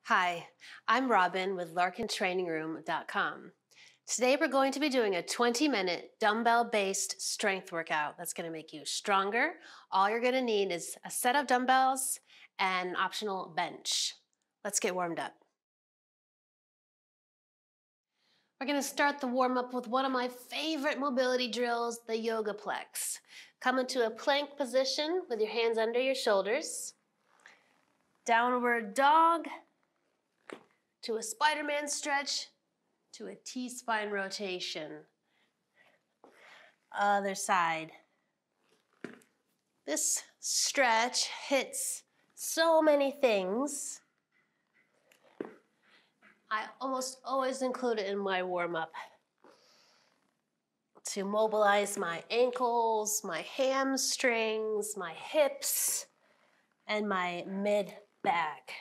Hi, I'm Robin with LarkinTrainingRoom.com. Today we're going to be doing a 20-minute dumbbell-based strength workout that's going to make you stronger. All you're going to need is a set of dumbbells and an optional bench. Let's get warmed up. We're going to start the warm-up with one of my favorite mobility drills, the yoga plex. Come into a plank position with your hands under your shoulders. Downward dog. To a Spider-Man stretch, to a T-spine rotation. Other side. This stretch hits so many things. I almost always include it in my warm-up to mobilize my ankles, my hamstrings, my hips, and my mid-back.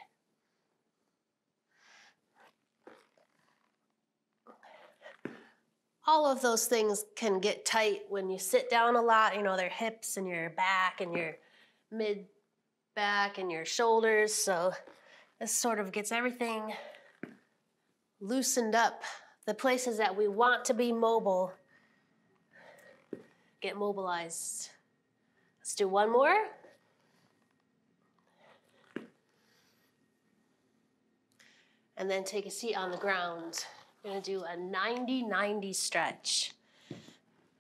All of those things can get tight when you sit down a lot, their hips and your back and your mid-back and your shoulders. So this sort of gets everything loosened up. The places that we want to be mobile get mobilized. Let's do one more. And then take a seat on the ground. We're going to do a 90-90 stretch.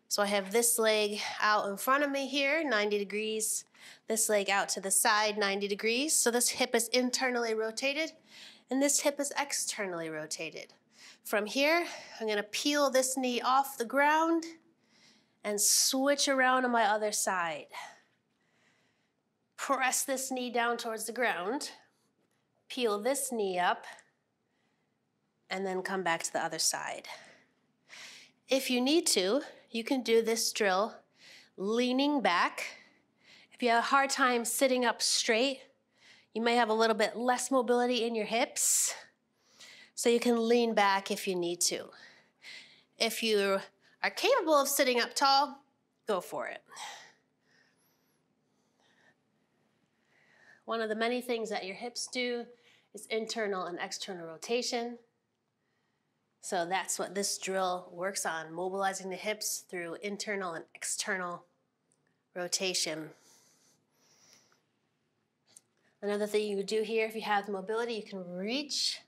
So I have this leg out in front of me here, 90 degrees. This leg out to the side, 90 degrees. So this hip is internally rotated, and this hip is externally rotated. From here, I'm going to peel this knee off the ground and switch around on my other side. Press this knee down towards the ground. Peel this knee up. And then come back to the other side. If you need to, you can do this drill leaning back. If you have a hard time sitting up straight, you may have a little bit less mobility in your hips, so you can lean back if you need to. If you are capable of sitting up tall, go for it. One of the many things that your hips do is internal and external rotation. So that's what this drill works on, mobilizing the hips through internal and external rotation. Another thing you could do here, if you have the mobility, you can reach,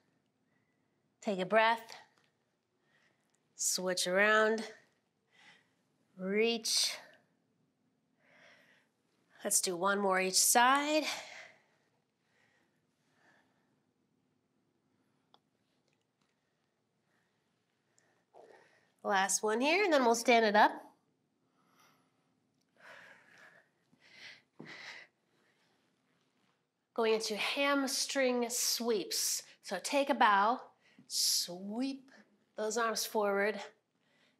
take a breath, switch around, reach. Let's do one more each side. Last one here, and then we'll stand it up. Going into hamstring sweeps. So take a bow, sweep those arms forward,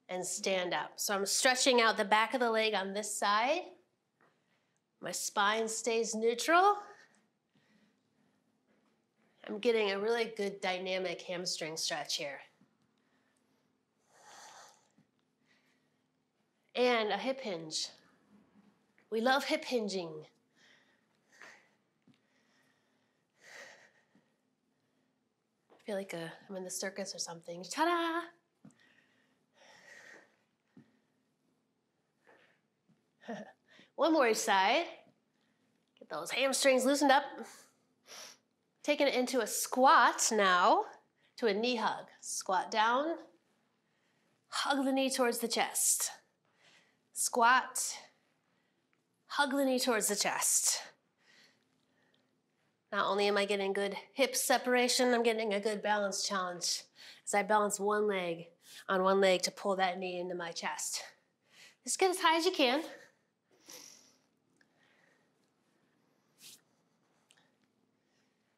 and stand up. So I'm stretching out the back of the leg on this side. My spine stays neutral. I'm getting a really good dynamic hamstring stretch here. And a hip hinge. We love hip hinging. I feel like I'm in the circus or something. Ta-da! One more each side. Get those hamstrings loosened up. Taking it into a squat now, to a knee hug. Squat down, hug the knee towards the chest. Squat, hug the knee towards the chest. Not only am I getting good hip separation, I'm getting a good balance challenge as I balance one leg on one leg to pull that knee into my chest. Just get as high as you can.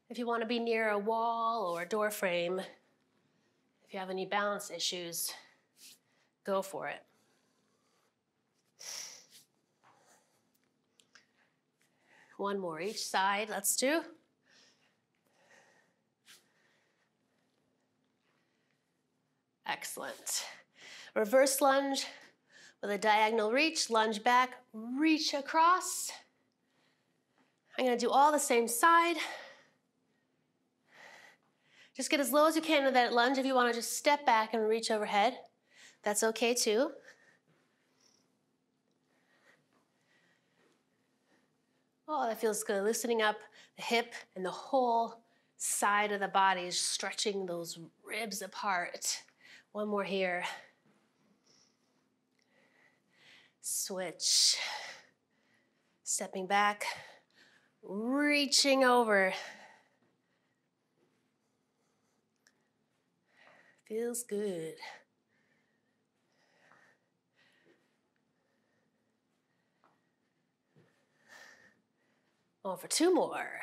If you want to be near a wall or a door frame, if you have any balance issues, go for it. One more each side, let's do. Excellent. Reverse lunge with a diagonal reach, lunge back, reach across. I'm gonna do all the same side. Just get as low as you can to that lunge. If you want to just step back and reach overhead, that's okay too. Oh, that feels good. Loosening up the hip and the whole side of the body, stretching those ribs apart. One more here. Switch. Stepping back, reaching over. Feels good. For 2 more.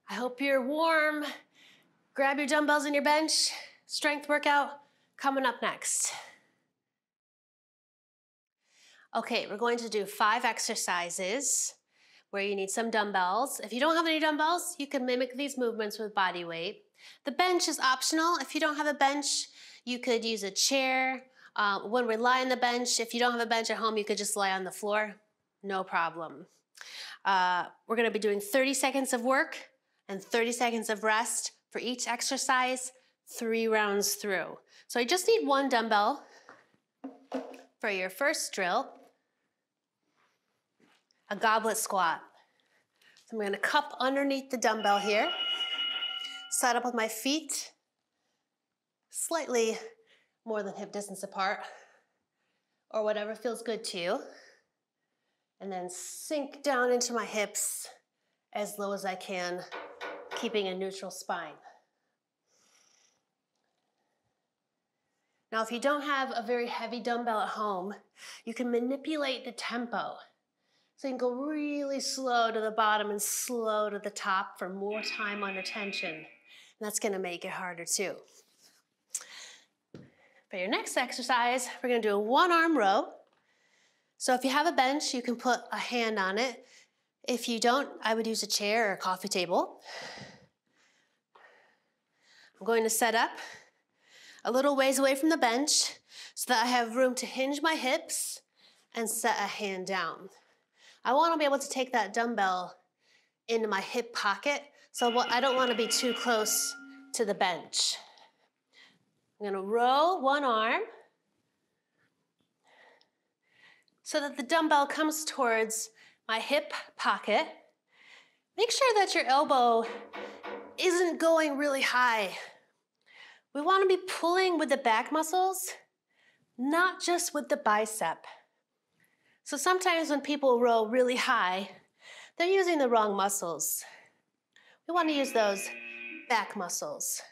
I hope you're warm. Grab your dumbbells and your bench. Strength workout coming up next. Okay, we're going to do 5 exercises where you need some dumbbells. If you don't have any dumbbells, you can mimic these movements with body weight. The bench is optional. If you don't have a bench, you could use a chair. When we lie on the bench, if you don't have a bench at home, you could just lie on the floor, no problem. We're gonna be doing 30 seconds of work and 30 seconds of rest for each exercise, 3 rounds through. So you just need 1 dumbbell for your first drill, a goblet squat. So I'm gonna cup underneath the dumbbell here, set up with my feet slightly more than hip distance apart, or whatever feels good to you. And then sink down into my hips as low as I can, keeping a neutral spine. Now, if you don't have a very heavy dumbbell at home, you can manipulate the tempo. So you can go really slow to the bottom and slow to the top for more time under tension. And that's gonna make it harder too. For your next exercise, we're gonna do a 1-arm row. So if you have a bench, you can put a hand on it. If you don't, I would use a chair or a coffee table. I'm going to set up a little ways away from the bench so that I have room to hinge my hips and set a hand down. I wanna be able to take that dumbbell into my hip pocket, so I don't wanna be too close to the bench. I'm gonna row 1 arm so that the dumbbell comes towards my hip pocket. Make sure that your elbow isn't going really high. We wanna be pulling with the back muscles, not just with the bicep. So sometimes when people row really high, they're using the wrong muscles. We wanna use those back muscles.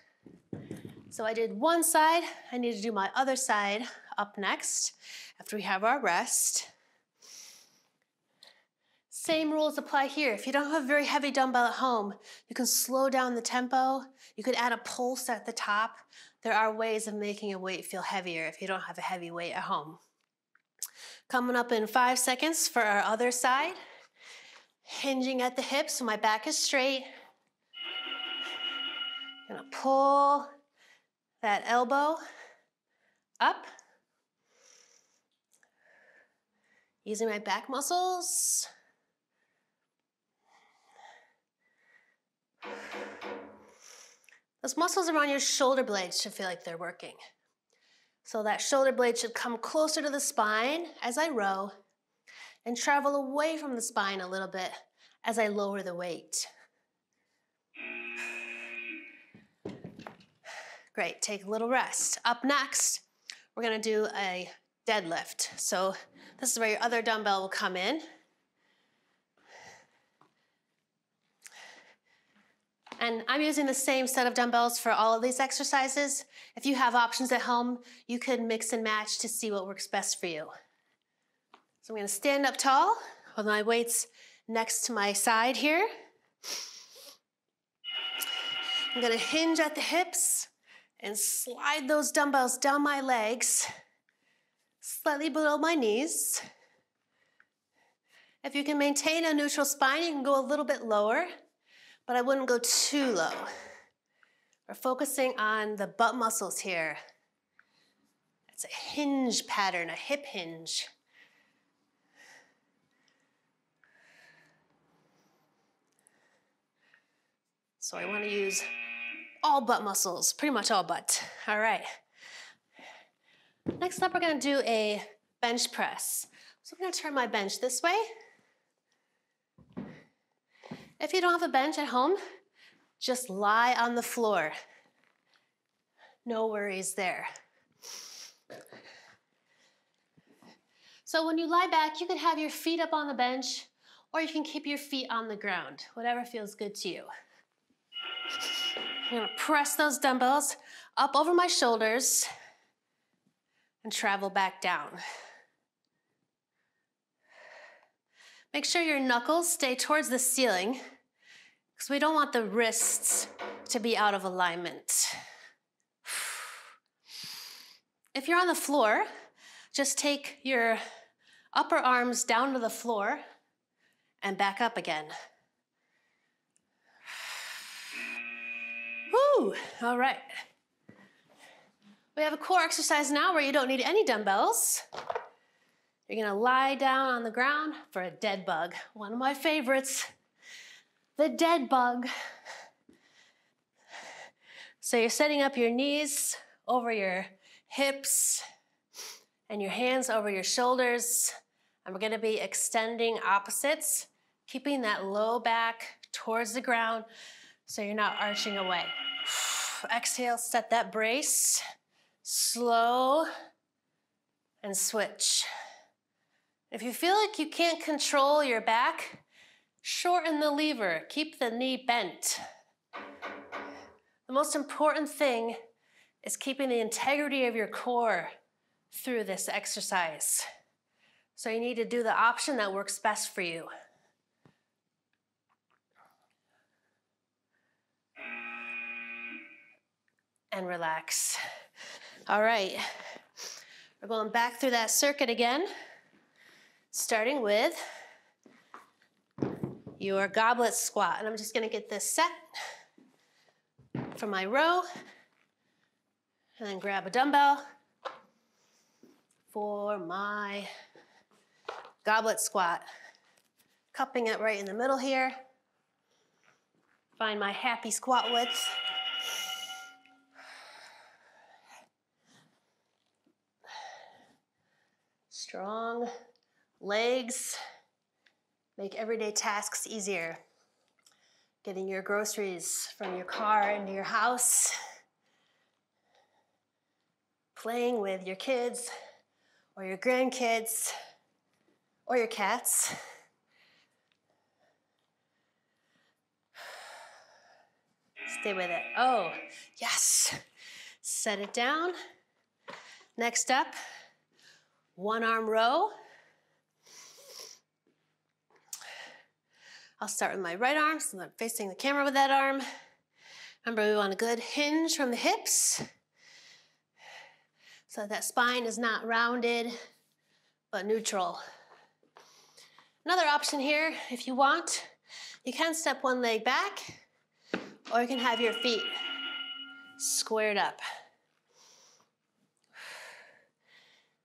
So I did one side, I need to do my other side up next after we have our rest. Same rules apply here. If you don't have a very heavy dumbbell at home, you can slow down the tempo. You could add a pulse at the top. There are ways of making a weight feel heavier if you don't have a heavy weight at home. Coming up in 5 seconds for our other side. Hinging at the hips so my back is straight. I'm gonna pull that elbow up. Using my back muscles. Those muscles around your shoulder blades should feel like they're working. So that shoulder blade should come closer to the spine as I row and travel away from the spine a little bit as I lower the weight. Great, take a little rest. Up next, we're gonna do a deadlift. So this is where your other dumbbell will come in. And I'm using the same set of dumbbells for all of these exercises. If you have options at home, you can mix and match to see what works best for you. So I'm gonna stand up tall with my weights next to my side here. I'm gonna hinge at the hips and slide those dumbbells down my legs, slightly below my knees. If you can maintain a neutral spine, you can go a little bit lower, but I wouldn't go too low. We're focusing on the butt muscles here. It's a hinge pattern, a hip hinge. So I want to use all butt muscles, pretty much all butt. All right. Next up, we're going to do a bench press. So I'm going to turn my bench this way. If you don't have a bench at home, just lie on the floor. No worries there. So when you lie back, you can have your feet up on the bench, or you can keep your feet on the ground, whatever feels good to you. I'm gonna press those dumbbells up over my shoulders and travel back down. Make sure your knuckles stay towards the ceiling because we don't want the wrists to be out of alignment. If you're on the floor, just take your upper arms down to the floor and back up again. Woo, all right. We have a core exercise now where you don't need any dumbbells. You're gonna lie down on the ground for a dead bug, one of my favorites, the dead bug. So you're setting up your knees over your hips and your hands over your shoulders. And we're gonna be extending opposites, keeping that low back towards the ground so you're not arching away. Exhale, set that brace. Slow and switch. If you feel like you can't control your back, shorten the lever, keep the knee bent. The most important thing is keeping the integrity of your core through this exercise. So you need to do the option that works best for you. And relax. All right, we're going back through that circuit again, starting with your goblet squat. And I'm just gonna get this set for my row, and then grab a dumbbell for my goblet squat. Cupping it right in the middle here. Find my happy squat width. Strong legs make everyday tasks easier. Getting your groceries from your car into your house. Playing with your kids or your grandkids or your cats. Stay with it. Oh, yes. Set it down. Next up, one arm row. I'll start with my right arm, so I'm facing the camera with that arm. Remember, we want a good hinge from the hips so that spine is not rounded, but neutral. Another option here, if you want, you can step one leg back, or you can have your feet squared up.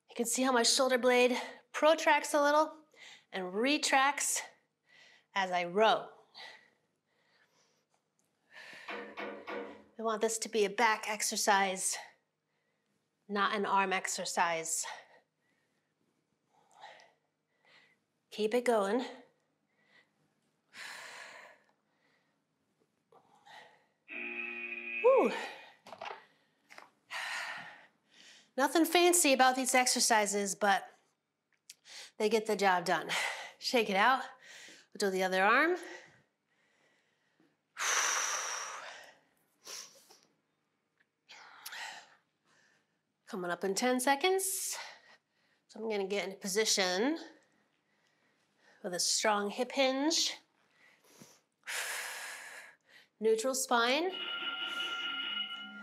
You can see how my shoulder blade protracts a little and retracts as I row. We want this to be a back exercise, not an arm exercise. Keep it going. Woo. Nothing fancy about these exercises, but they get the job done. Shake it out. We'll do the other arm. Coming up in 10 seconds. So I'm gonna get in a position with a strong hip hinge. Neutral spine.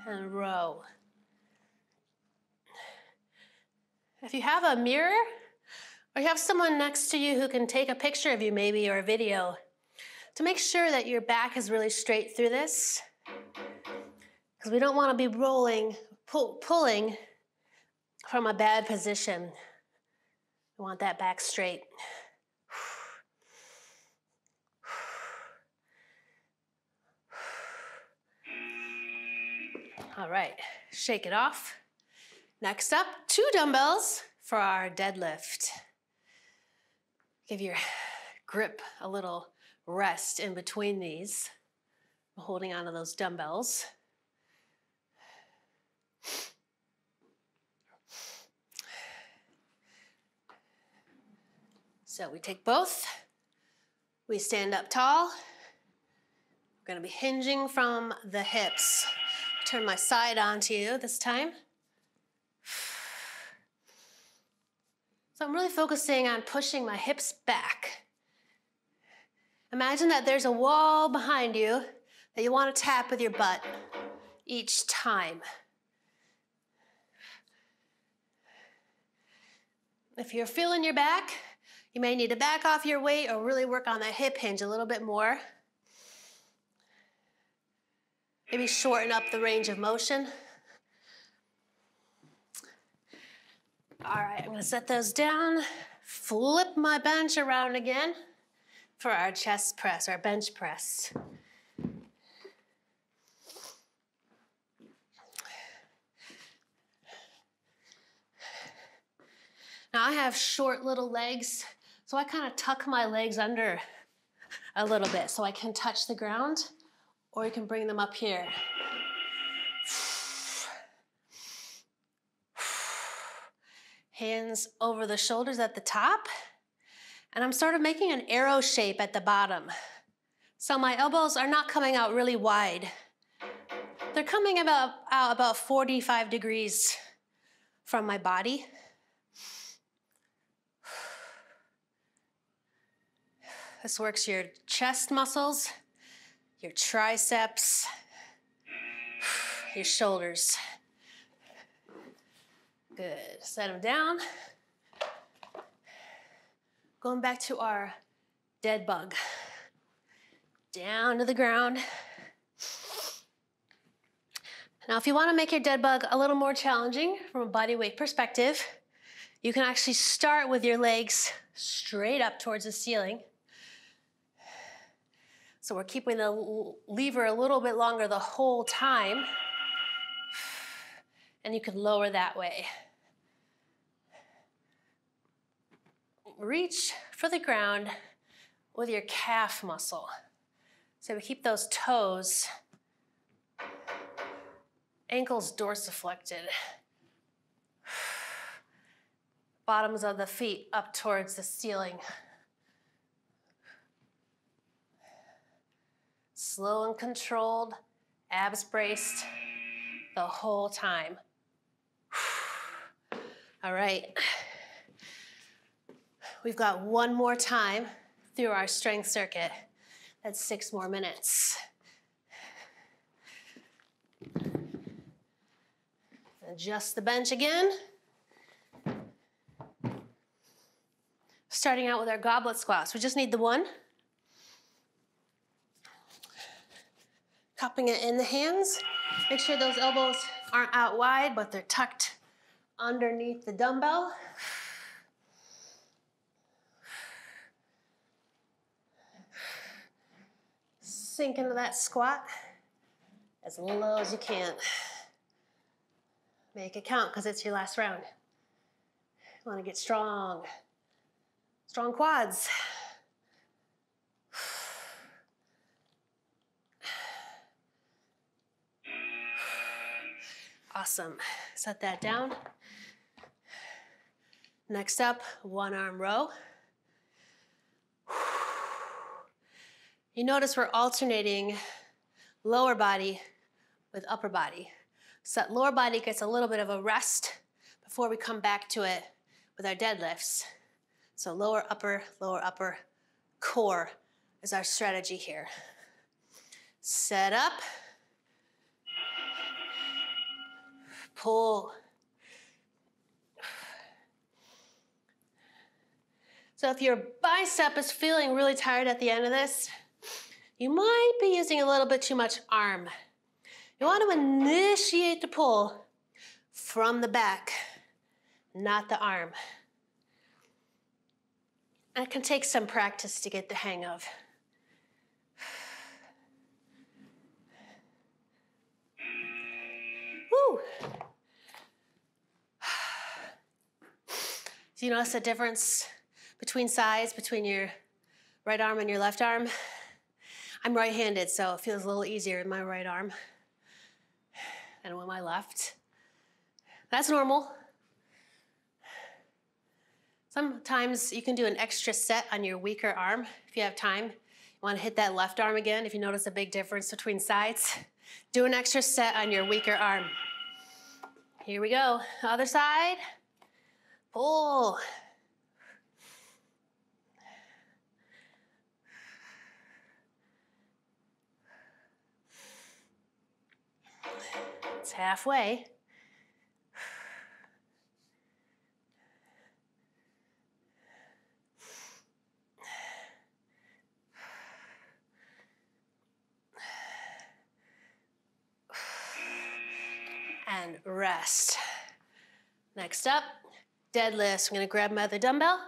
And row. If you have a mirror, or you have someone next to you who can take a picture of you maybe, or a video, to make sure that your back is really straight through this, because we don't want to be rolling, pulling from a bad position. We want that back straight. All right, shake it off. Next up, 2 dumbbells for our deadlift. Give your grip a little rest in between these, holding onto those dumbbells. So we take both, we stand up tall. We're gonna be hinging from the hips. Turn my side onto you this time. So I'm really focusing on pushing my hips back. Imagine that there's a wall behind you that you want to tap with your butt each time. If you're feeling your back, you may need to back off your weight or really work on that hip hinge a little bit more. Maybe shorten up the range of motion. All right, I'm gonna set those down, flip my bench around again for our chest press, our bench press. Now I have short little legs, so I kind of tuck my legs under a little bit so I can touch the ground, or you can bring them up here. Hands over the shoulders at the top, and I'm sort of making an arrow shape at the bottom. So my elbows are not coming out really wide. They're coming out about 45 degrees from my body. This works your chest muscles, your triceps, your shoulders. Good, set them down. Going back to our dead bug. Down to the ground. Now, if you want to make your dead bug a little more challenging from a body weight perspective, you can actually start with your legs straight up towards the ceiling. So we're keeping the lever a little bit longer the whole time, and you can lower that way. Reach for the ground with your calf muscle. So we keep those toes, ankles dorsiflected, bottoms of the feet up towards the ceiling. Slow and controlled, abs braced the whole time. All right. We've got one more time through our strength circuit. That's 6 more minutes. Adjust the bench again. Starting out with our goblet squats. We just need the one. Cupping it in the hands. Make sure those elbows aren't out wide, but they're tucked underneath the dumbbell. Sink into that squat as low as you can. Make it count because it's your last round. You want to get strong. Strong quads. Awesome. Set that down. Next up, 1 arm row. You notice we're alternating lower body with upper body. So that lower body gets a little bit of a rest before we come back to it with our deadlifts. So lower, upper, core is our strategy here. Set up. Pull. So if your bicep is feeling really tired at the end of this, you might be using a little bit too much arm. You want to initiate the pull from the back, not the arm. And it can take some practice to get the hang of. Do you notice a difference between sides, between your right arm and your left arm? I'm right-handed, so it feels a little easier in my right arm than with my left. That's normal. Sometimes you can do an extra set on your weaker arm if you have time. You want to hit that left arm again if you notice a big difference between sides. Do an extra set on your weaker arm. Here we go. Other side. Pull. It's halfway. And rest. Next up, deadlifts. I'm going to grab my other dumbbell.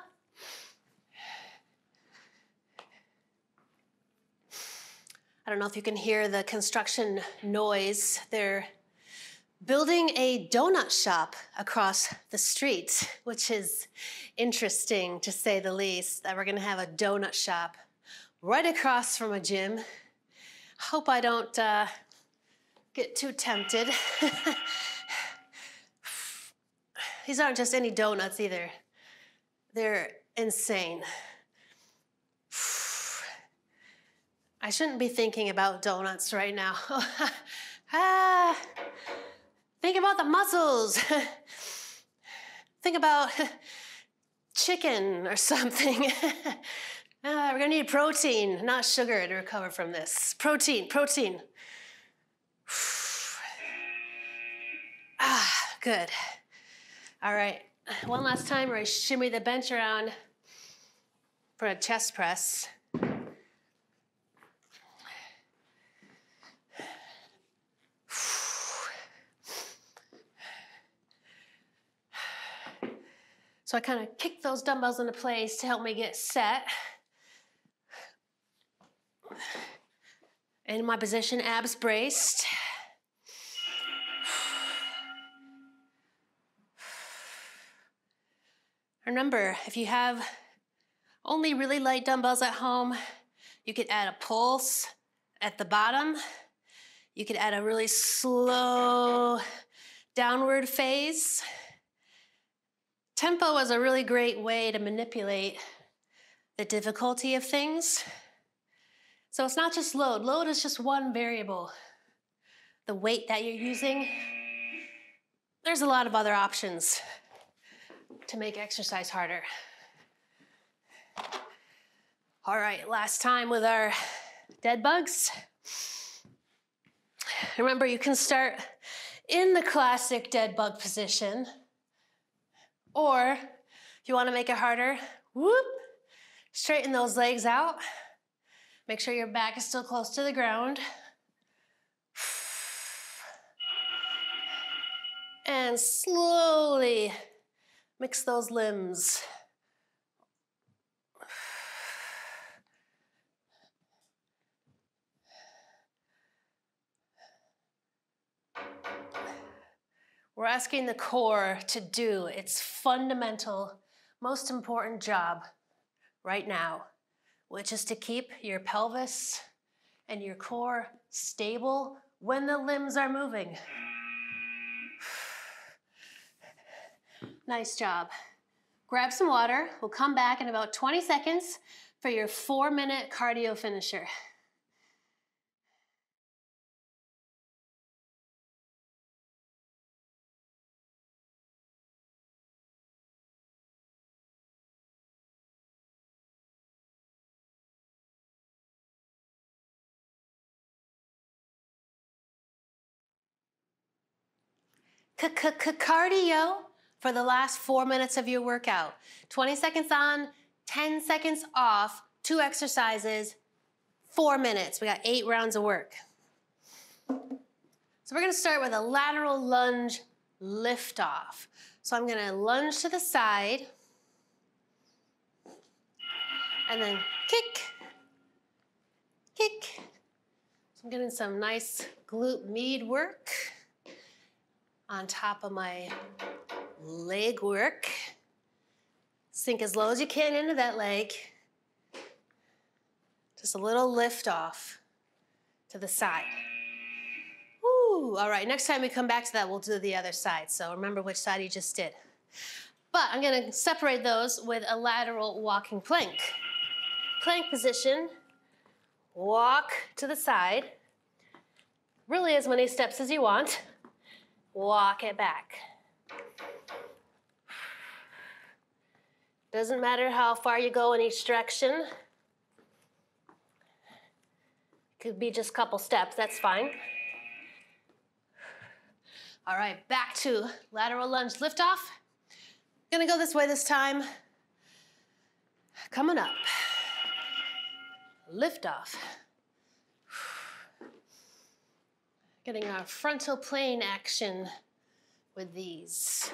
I don't know if you can hear the construction noise. They're building a donut shop across the street, which is interesting to say the least, that we're going to have a donut shop right across from a gym. Hope I don't get too tempted. These aren't just any donuts either. They're insane. I shouldn't be thinking about donuts right now. Think about the muscles. Think about chicken or something. We're gonna need protein, not sugar, to recover from this. Protein. Good. All right, one last time where I shimmy the bench around for a chest press. So I kind of kick those dumbbells into place to help me get set. In my position, abs braced. Remember, if you have only really light dumbbells at home, you could add a pulse at the bottom. You could add a really slow downward phase. Tempo is a really great way to manipulate the difficulty of things. So it's not just load. Load is just one variable. The weight that you're using, there's a lot of other options to make exercise harder. All right, last time with our dead bugs. Remember, you can start in the classic dead bug position, or if you want to make it harder, whoop, straighten those legs out. Make sure your back is still close to the ground. And slowly mix those limbs. We're asking the core to do its fundamental, most important job right now, which is to keep your pelvis and your core stable when the limbs are moving. Nice job. Grab some water. We'll come back in about 20 seconds for your 4-minute cardio finisher. Cardio for the last 4 minutes of your workout. 20 seconds on, 10 seconds off, 2 exercises, 4 minutes. We got 8 rounds of work. So we're gonna start with a lateral lunge lift off. So I'm gonna lunge to the side and then kick. So I'm getting some nice glute med work on top of my leg work. Sink as low as you can into that leg. Just a little lift off to the side. Woo, all right, next time we come back to that, we'll do the other side. So remember which side you just did. But I'm gonna separate those with a lateral walking plank. Plank position, walk to the side. Really as many steps as you want. Walk it back. Doesn't matter how far you go in each direction. Could be just a couple steps, that's fine. All right, back to lateral lunge lift off. Gonna go this way this time. Coming up. Lift off. Getting our frontal plane action with these.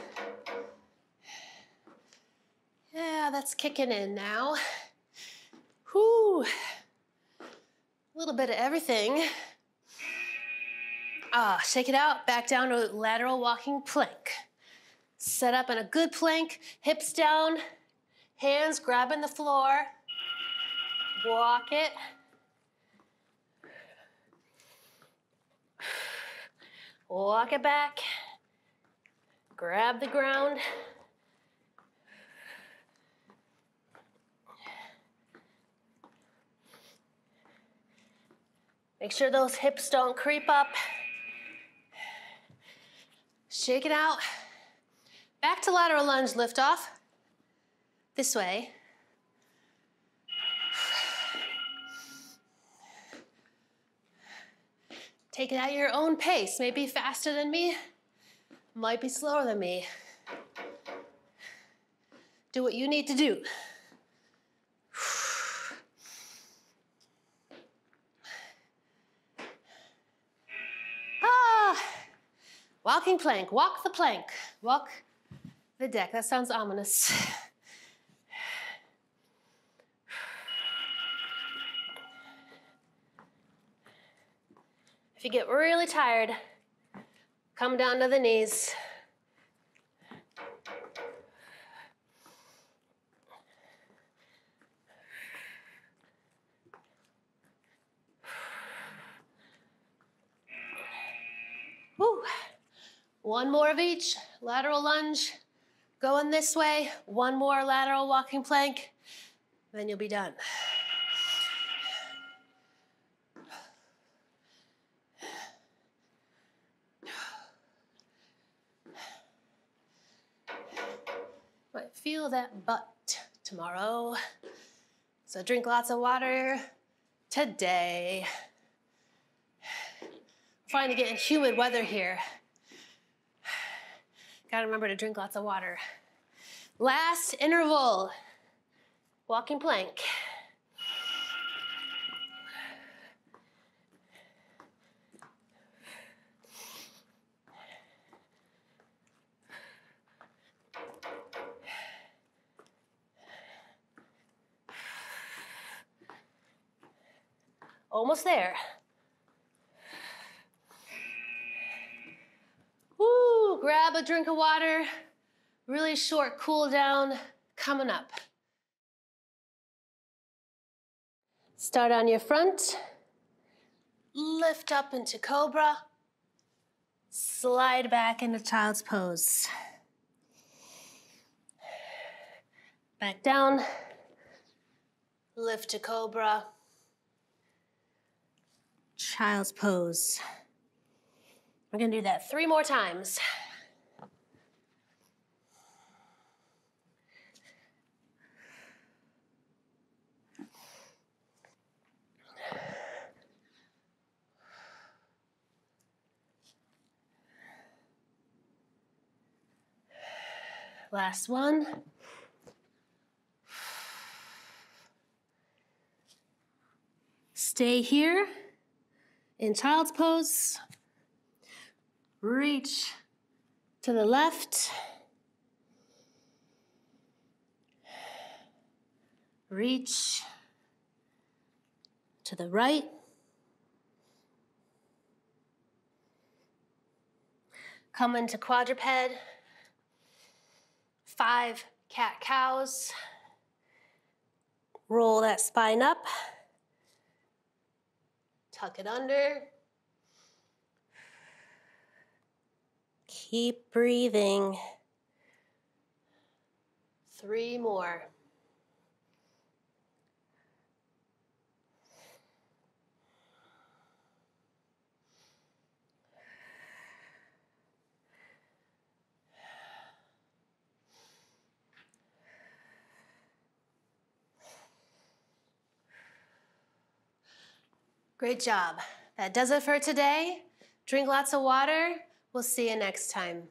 Yeah, that's kicking in now. Whoo. A little bit of everything. Shake it out, back down to lateral walking plank. Set up in a good plank, hips down, hands grabbing the floor. Walk it. Walk it back. Grab the ground. Make sure those hips don't creep up. Shake it out. Back to lateral lunge lift off. This way. Take it at your own pace. Maybe faster than me, might be slower than me. Do what you need to do. Walking plank, walk the plank, walk the deck. That sounds ominous. If you get really tired, come down to the knees. Woo. One more of each, lateral lunge, going this way, one more lateral walking plank, then you'll be done. Might feel that butt tomorrow, so drink lots of water today. Trying to get in humid weather here. Gotta remember to drink lots of water. Last interval, walking plank. Almost there. Woo, grab a drink of water. Really short cool down coming up. Start on your front. Lift up into cobra. Slide back into child's pose. Back down. Lift to cobra. Child's pose. We're gonna do that 3 more times. Last one. Stay here in child's pose. Reach to the left. Reach to the right. Come into quadruped. 5 Cat-cows. Roll that spine up. Tuck it under. Keep breathing. 3 more. Great job. That does it for today. Drink lots of water. We'll see you next time.